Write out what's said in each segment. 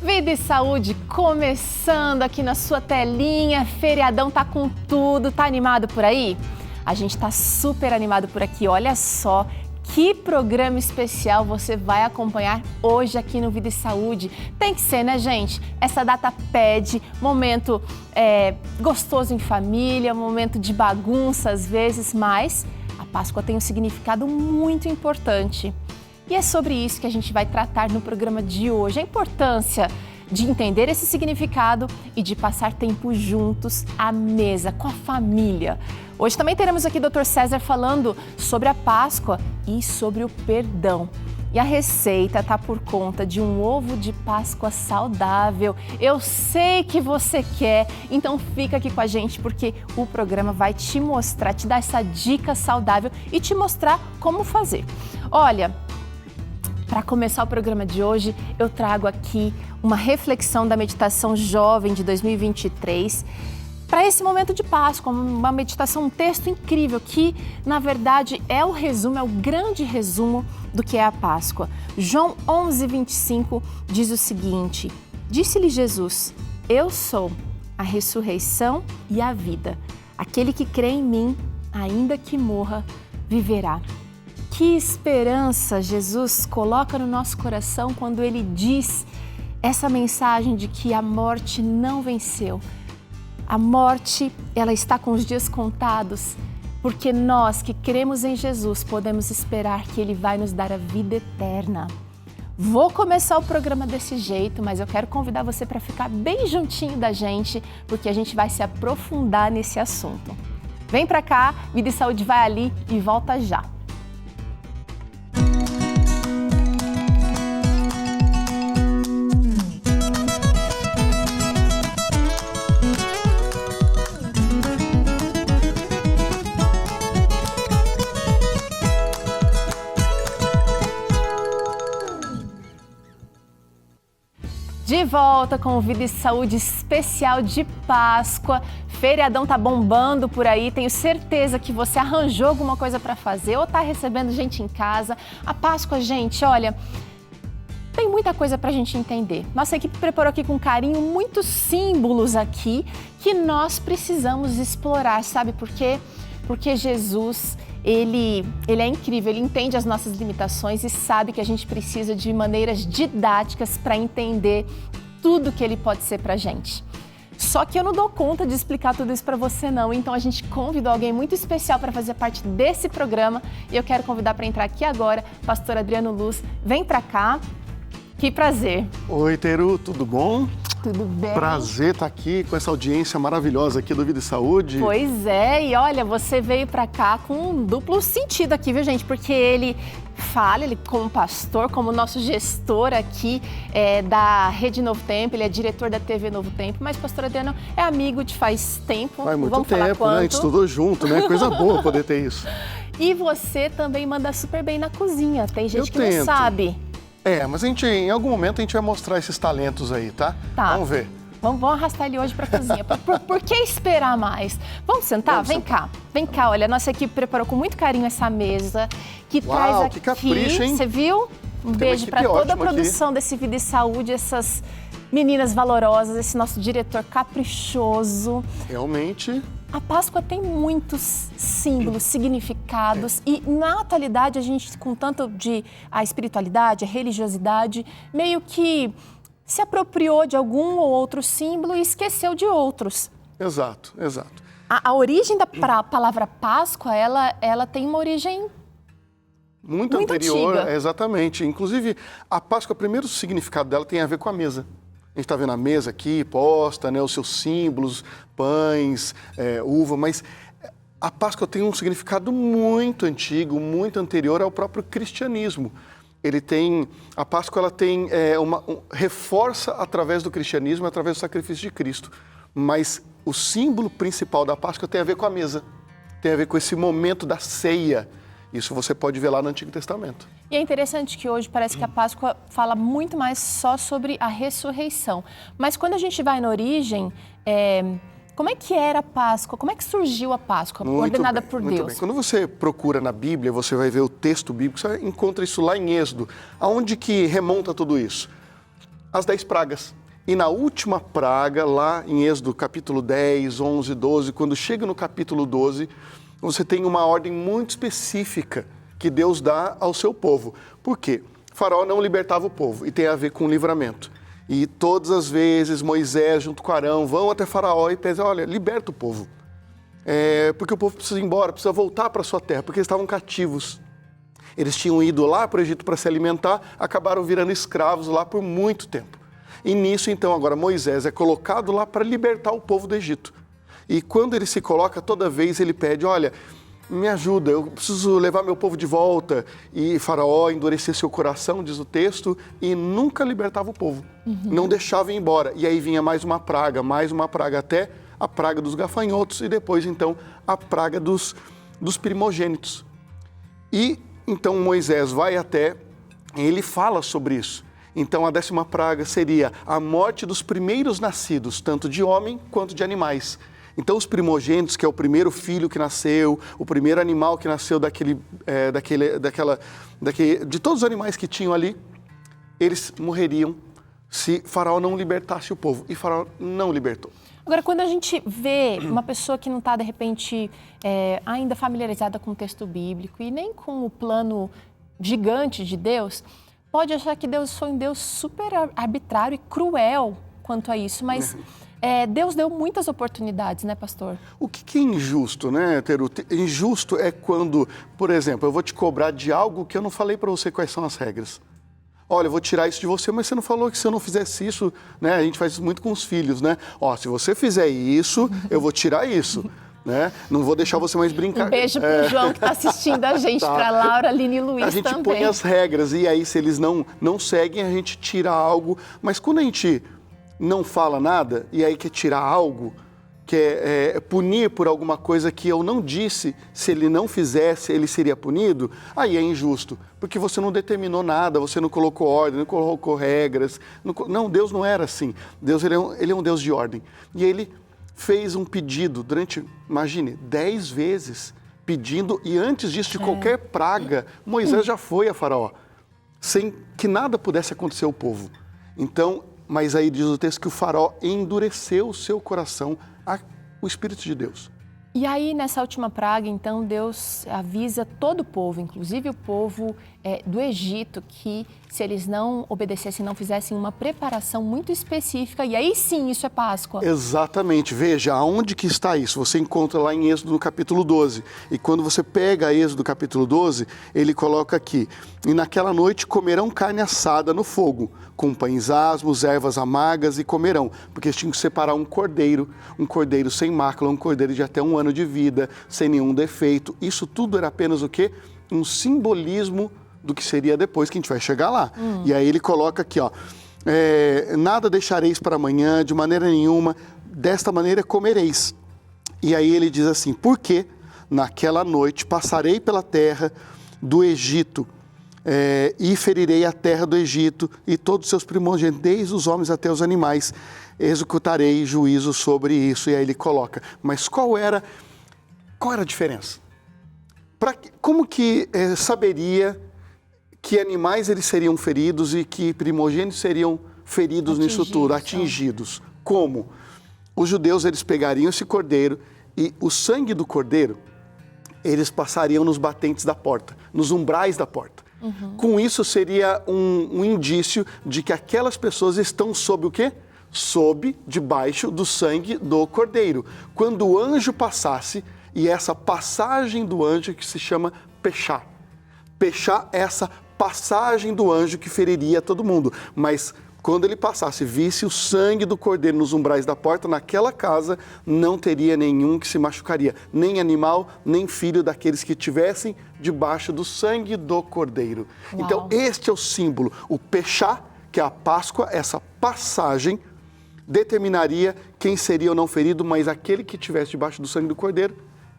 Vida e Saúde começando aqui na sua telinha, feriadão tá com tudo, tá animado por aí? A gente tá super animado por aqui, olha só que programa especial você vai acompanhar hoje aqui no Vida e Saúde. Tem que ser, né, gente? Essa data pede momento gostoso em família, momento de bagunça às vezes, mas a Páscoa tem um significado muito importante. E é sobre isso que a gente vai tratar no programa de hoje, a importância de entender esse significado e de passar tempo juntos à mesa, com a família. Hoje também teremos aqui o Dr. César falando sobre a Páscoa e sobre o perdão. E a receita está por conta de um ovo de Páscoa saudável. Eu sei que você quer, então fica aqui com a gente porque o programa vai te mostrar, te dar essa dica saudável e te mostrar como fazer. Olha, para começar o programa de hoje, eu trago aqui uma reflexão da meditação jovem de 2023 para esse momento de Páscoa, uma meditação, um texto incrível que, na verdade, é o resumo, é o grande resumo do que é a Páscoa. João 11:25 diz o seguinte: disse-lhe Jesus, eu sou a ressurreição e a vida. Aquele que crê em mim, ainda que morra, viverá. Que esperança Jesus coloca no nosso coração quando Ele diz essa mensagem de que a morte não venceu. A morte, ela está com os dias contados, porque nós que cremos em Jesus podemos esperar que Ele vai nos dar a vida eterna. Vou começar o programa desse jeito, mas eu quero convidar você para ficar bem juntinho da gente, porque a gente vai se aprofundar nesse assunto. Vem para cá, Vida e Saúde vai ali e volta já. De volta com o Vida e Saúde especial de Páscoa. Feriadão tá bombando por aí, tenho certeza que você arranjou alguma coisa para fazer ou tá recebendo gente em casa. A Páscoa, gente, olha, tem muita coisa pra gente entender. Nossa equipe preparou aqui com carinho muitos símbolos aqui que nós precisamos explorar, sabe por quê? Porque Jesus, Ele é incrível, Ele entende as nossas limitações e sabe que a gente precisa de maneiras didáticas para entender tudo que Ele pode ser pra gente. Só que eu não dou conta de explicar tudo isso para você não, então a gente convidou alguém muito especial para fazer parte desse programa e eu quero convidar para entrar aqui agora, pastor Adriano Luz. Vem para cá, que prazer. Oi, Teru, tudo bom? Tudo bem? Prazer estar aqui com essa audiência maravilhosa aqui do Vida e Saúde. Pois é, e olha, você veio pra cá com um duplo sentido aqui, viu, gente? Porque ele como pastor, como nosso gestor aqui da Rede Novo Tempo, ele é diretor da TV Novo Tempo, mas pastor Adriano é amigo de faz tempo. Faz muito Vamos falar tempo, quanto. né? A gente estudou junto, né? Coisa boa poder ter isso. E você também manda super bem na cozinha, tem gente que tento. não sabe. Mas em algum momento a gente vai mostrar esses talentos aí, tá? Tá. Vamos ver. Vamos arrastar ele hoje para a cozinha. Por que esperar mais? Vamos sentar? Vem cá. Vem cá, olha, a nossa equipe preparou com muito carinho essa mesa que traz aqui. Que capricho, hein? Você viu? Um beijo para toda a produção desse Vida e Saúde, essas meninas valorosas, esse nosso diretor caprichoso. Realmente. A Páscoa tem muitos símbolos, significados e na atualidade a gente, com tanto de a espiritualidade, a religiosidade, meio que se apropriou de algum ou outro símbolo e esqueceu de outros. Exato. A origem da palavra Páscoa, ela tem uma origem muito anterior, antiga. Exatamente. Inclusive, a Páscoa, o primeiro significado dela tem a ver com a mesa. A gente está vendo a mesa aqui, posta, né, os seus símbolos, pães, uva, mas a Páscoa tem um significado muito antigo, muito anterior ao próprio cristianismo. A Páscoa ela tem reforça através do cristianismo, através do sacrifício de Cristo. Mas o símbolo principal da Páscoa tem a ver com a mesa, tem a ver com esse momento da ceia. Isso você pode ver lá no Antigo Testamento. E é interessante que hoje parece que a Páscoa fala muito mais só sobre a ressurreição. Mas quando a gente vai na origem, como é que era a Páscoa? Como é que surgiu a Páscoa, ordenada por Deus? Muito bem. Quando você procura na Bíblia, você vai ver o texto bíblico, você encontra isso lá em Êxodo. Aonde que remonta tudo isso? as 10 pragas. E na última praga, lá em Êxodo capítulo 10, 11, 12, quando chega no capítulo 12, você tem uma ordem muito específica que Deus dá ao seu povo. Por quê? Faraó não libertava o povo e tem a ver com livramento. E todas as vezes Moisés junto com Arão vão até Faraó e pedem, olha, liberta o povo. Porque o povo precisa ir embora, precisa voltar para a sua terra, porque eles estavam cativos. Eles tinham ido lá para o Egito para se alimentar, acabaram virando escravos lá por muito tempo. E nisso, então, agora Moisés é colocado lá para libertar o povo do Egito. E quando ele se coloca, toda vez ele pede, olha, me ajuda, eu preciso levar meu povo de volta. E Faraó endurecia seu coração, diz o texto, e nunca libertava o povo. Não deixava ir embora. E aí vinha mais uma praga, até a praga dos gafanhotos e depois, então, a praga dos primogênitos. E, então, Moisés vai até, ele fala sobre isso. Então, a 10ª praga seria a morte dos primeiros nascidos, tanto de homem quanto de animais. Então, os primogênitos, que é o primeiro filho que nasceu, o primeiro animal que nasceu de todos os animais que tinham ali, eles morreriam se Faraó não libertasse o povo. E Faraó não libertou. Agora, quando a gente vê uma pessoa que não está, de repente, ainda familiarizada com o texto bíblico e nem com o plano gigante de Deus, pode achar que Deus foi um Deus super arbitrário e cruel quanto a isso, mas Deus deu muitas oportunidades, né, pastor? O que é injusto, né, Teru? Injusto é quando, por exemplo, eu vou te cobrar de algo que eu não falei para você quais são as regras. Olha, eu vou tirar isso de você, mas você não falou que se eu não fizesse isso, né? A gente faz isso muito com os filhos, né? Ó, se você fizer isso, eu vou tirar isso. Né? Não vou deixar você mais brincar. Um beijo pro João que está assistindo a gente, Tá. para Laura, Aline e Luiz também. A gente põe as regras e aí se eles não seguem, a gente tira algo. Mas quando a gente não fala nada e aí quer tirar algo, quer punir por alguma coisa que eu não disse, se ele não fizesse, ele seria punido, aí é injusto. Porque você não determinou nada, você não colocou ordem, não colocou regras. Não, Deus não era assim. Deus ele é um Deus de ordem. E ele fez um pedido durante, imagine, 10 vezes pedindo, e antes disso, de qualquer praga, Moisés já foi a Faraó, sem que nada pudesse acontecer ao povo. Então, mas aí diz o texto que o Faraó endureceu o seu coração ao Espírito de Deus. E aí, nessa última praga, então, Deus avisa todo o povo, inclusive o povo do Egito, que se eles não obedecessem, não fizessem uma preparação muito específica, e aí sim, isso é Páscoa. Exatamente. Veja, aonde que está isso? Você encontra lá em Êxodo no capítulo 12. E quando você pega Êxodo capítulo 12, ele coloca aqui, e naquela noite comerão carne assada no fogo, com pães asmos, ervas amargas, e comerão, porque eles tinham que separar um cordeiro sem mácula, um cordeiro de até 1 ano de vida, sem nenhum defeito. Isso tudo era apenas o quê? Um simbolismo do que seria depois, que a gente vai chegar lá. E aí ele coloca aqui, ó, nada deixareis para amanhã, de maneira nenhuma, desta maneira comereis. E aí ele diz assim, porque naquela noite passarei pela terra do Egito, e ferirei a terra do Egito e todos os seus primogênitos, desde os homens até os animais, executarei juízo sobre isso. E aí ele coloca, mas qual era a diferença? Como que saberia que animais eles seriam feridos e que primogênitos seriam feridos nisso tudo, atingidos? Como? Os judeus eles pegariam esse cordeiro e o sangue do cordeiro eles passariam nos batentes da porta, nos umbrais da porta. Com isso seria um indício de que aquelas pessoas estão sob o quê? Debaixo do sangue do cordeiro. Quando o anjo passasse, e essa passagem do anjo que se chama Pechá. Pechá é essa passagem do anjo que feriria todo mundo. Mas quando ele passasse, visse o sangue do cordeiro nos umbrais da porta, naquela casa não teria nenhum que se machucaria. Nem animal, nem filho daqueles que estivessem debaixo do sangue do cordeiro. Uau. Então este é o símbolo. O Pechá, que é a Páscoa, essa passagem, determinaria quem seria ou não ferido, mas aquele que estivesse debaixo do sangue do cordeiro,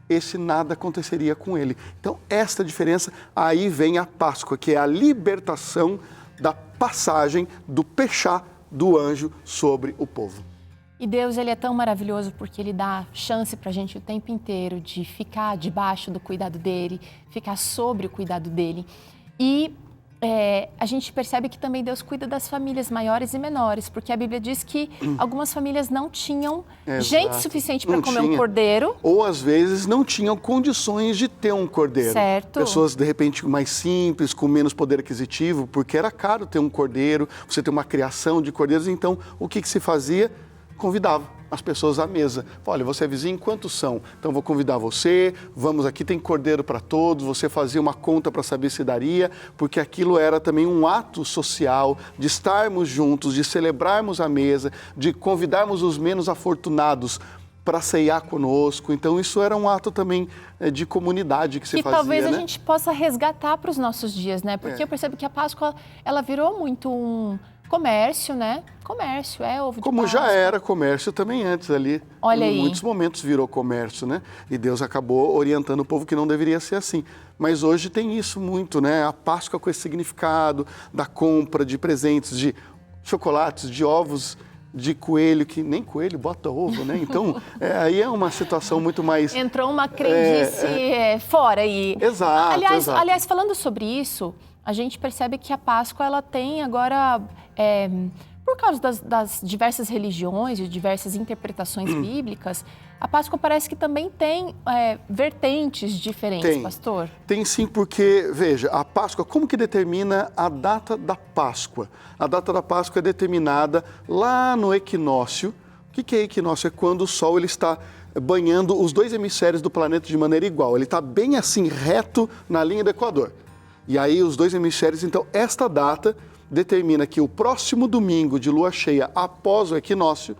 esse nada aconteceria com ele. Então, esta diferença, aí vem a Páscoa, que é a libertação da passagem do Pechá do anjo sobre o povo. E Deus, ele é tão maravilhoso porque ele dá chance pra gente o tempo inteiro de ficar debaixo do cuidado dele, ficar sobre o cuidado dele. E a gente percebe que também Deus cuida das famílias maiores e menores, porque a Bíblia diz que algumas famílias não tinham gente suficiente para comer um cordeiro. Ou às vezes não tinham condições de ter um cordeiro. Certo. Pessoas de repente mais simples, com menos poder aquisitivo, porque era caro ter um cordeiro, você ter uma criação de cordeiros. Então, o que se fazia? Convidava as pessoas à mesa. Olha, você é vizinho, quantos são? Então vou convidar você, vamos aqui, tem cordeiro para todos, você fazia uma conta para saber se daria, porque aquilo era também um ato social de estarmos juntos, de celebrarmos a mesa, de convidarmos os menos afortunados para ceiar conosco. Então isso era um ato também de comunidade que se fazia, talvez a né? gente possa resgatar para os nossos dias, né? Porque eu percebo que a Páscoa, ela virou muito um comércio, né? Comércio, ovo de Como Páscoa. já era comércio também antes ali. Olha em aí. muitos momentos virou comércio, né? E Deus acabou orientando o povo que não deveria ser assim. Mas hoje tem isso muito, né? A Páscoa com esse significado da compra de presentes, de chocolates, de ovos de coelho, que nem coelho bota ovo, né? Então, aí é uma situação muito mais... Entrou uma crendice fora aí. Exato, aliás, falando sobre isso, a gente percebe que a Páscoa, ela tem agora, por causa das diversas religiões e diversas interpretações bíblicas, a Páscoa parece que também tem vertentes diferentes, pastor? Tem sim, porque, veja, a Páscoa, como que determina a data da Páscoa? A data da Páscoa é determinada lá no equinócio. O que é equinócio? É quando o Sol ele está banhando os dois hemisférios do planeta de maneira igual. Ele está bem assim, reto na linha do Equador. E aí os dois hemisférios, então, esta data determina que o próximo domingo de lua cheia após o equinócio,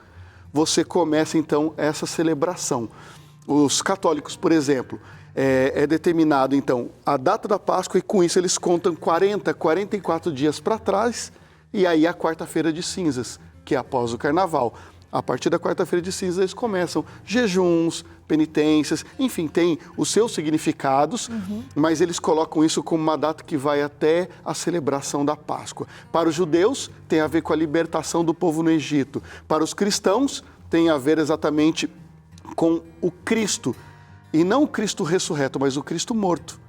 você começa, então, essa celebração. Os católicos, por exemplo, é determinado, então, a data da Páscoa e com isso eles contam 44 dias para trás e aí a quarta-feira de cinzas, que é após o carnaval. A partir da quarta-feira de cinzas eles começam jejuns, penitências, enfim, tem os seus significados, mas eles colocam isso como uma data que vai até a celebração da Páscoa. Para os judeus, tem a ver com a libertação do povo no Egito. Para os cristãos, tem a ver exatamente com o Cristo. E não o Cristo ressurreto, mas o Cristo morto.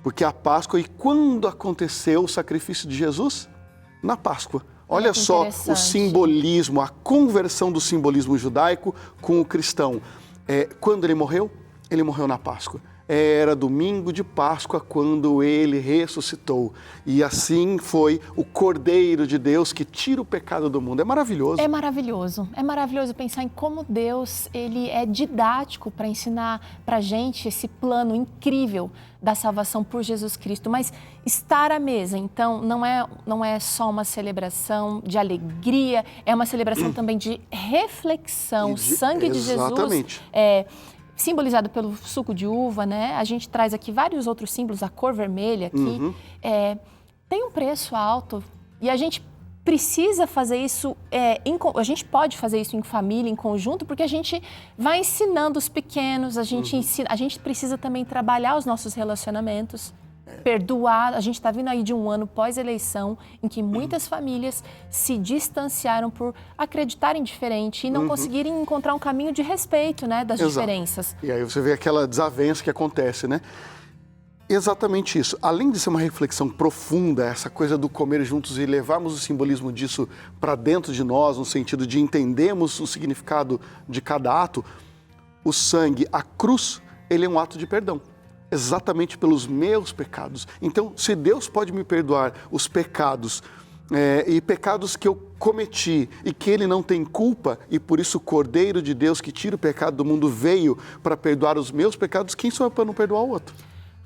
Porque a Páscoa, e quando aconteceu o sacrifício de Jesus? Na Páscoa. Olha só o simbolismo, a conversão do simbolismo judaico com o cristão. Quando ele morreu na Páscoa. Era domingo de Páscoa quando ele ressuscitou. E assim foi o Cordeiro de Deus que tira o pecado do mundo. É maravilhoso. É maravilhoso. É maravilhoso pensar em como Deus ele é didático para ensinar para a gente esse plano incrível da salvação por Jesus Cristo. Mas estar à mesa, então, não é só uma celebração de alegria, é uma celebração também de reflexão. O sangue de Jesus simbolizado pelo suco de uva, né? A gente traz aqui vários outros símbolos, a cor vermelha aqui, tem um preço alto e a gente precisa fazer isso, a gente pode fazer isso em família, em conjunto, porque a gente vai ensinando os pequenos, a gente precisa também trabalhar os nossos relacionamentos, perdoar. A gente está vindo aí de um ano pós-eleição em que muitas famílias se distanciaram por acreditarem diferente e não conseguirem encontrar um caminho de respeito, né, das diferenças. E aí você vê aquela desavença que acontece, né? Exatamente isso. Além de ser uma reflexão profunda, essa coisa do comer juntos e levarmos o simbolismo disso para dentro de nós, no sentido de entendermos o significado de cada ato, o sangue, a cruz, ele é um ato de perdão. Exatamente pelos meus pecados. Então, se Deus pode me perdoar os pecados e pecados que eu cometi e que Ele não tem culpa, e por isso o Cordeiro de Deus que tira o pecado do mundo veio para perdoar os meus pecados, quem sou eu para não perdoar o outro?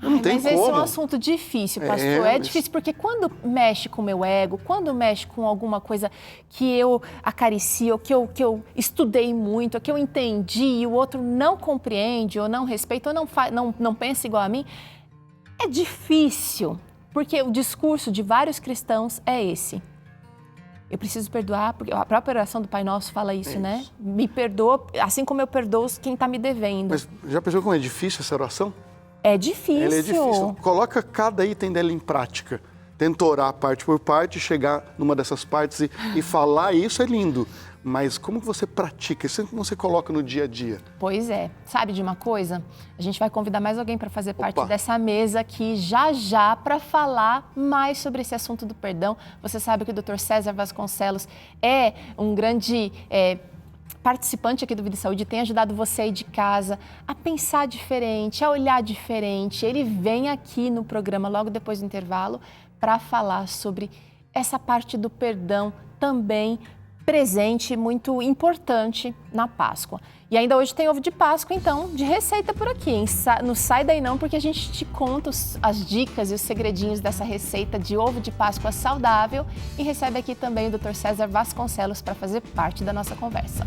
Não tem mas como. esse é um assunto difícil, pastor. Difícil porque quando mexe com o meu ego, quando mexe com alguma coisa que eu acaricio, que eu estudei muito, que eu entendi e o outro não compreende ou não respeita ou não pensa igual a mim, é difícil. Porque o discurso de vários cristãos é esse. Eu preciso perdoar, porque a própria oração do Pai Nosso fala isso, né? Me perdoa, assim como eu perdoo quem está me devendo. Mas já pensou como é difícil essa oração? É difícil. Ela é difícil. Coloca cada item dela em prática. Tenta orar parte por parte, chegar numa dessas partes e falar, e isso é lindo. mas como você pratica? Isso que você coloca no dia a dia? Pois é. Sabe de uma coisa? A gente vai convidar mais alguém para fazer parte Opa. dessa mesa aqui já para falar mais sobre esse assunto do perdão. Você sabe que o Dr. César Vasconcelos é um grande participante aqui do Vida e Saúde, tem ajudado você aí de casa a pensar diferente, a olhar diferente. Ele vem aqui no programa logo depois do intervalo para falar sobre essa parte do perdão também presente, muito importante na Páscoa. E ainda hoje tem ovo de Páscoa, então, de receita por aqui, hein? Não sai daí não, porque a gente te conta as dicas e os segredinhos dessa receita de ovo de Páscoa saudável e recebe aqui também o Dr. César Vasconcelos para fazer parte da nossa conversa.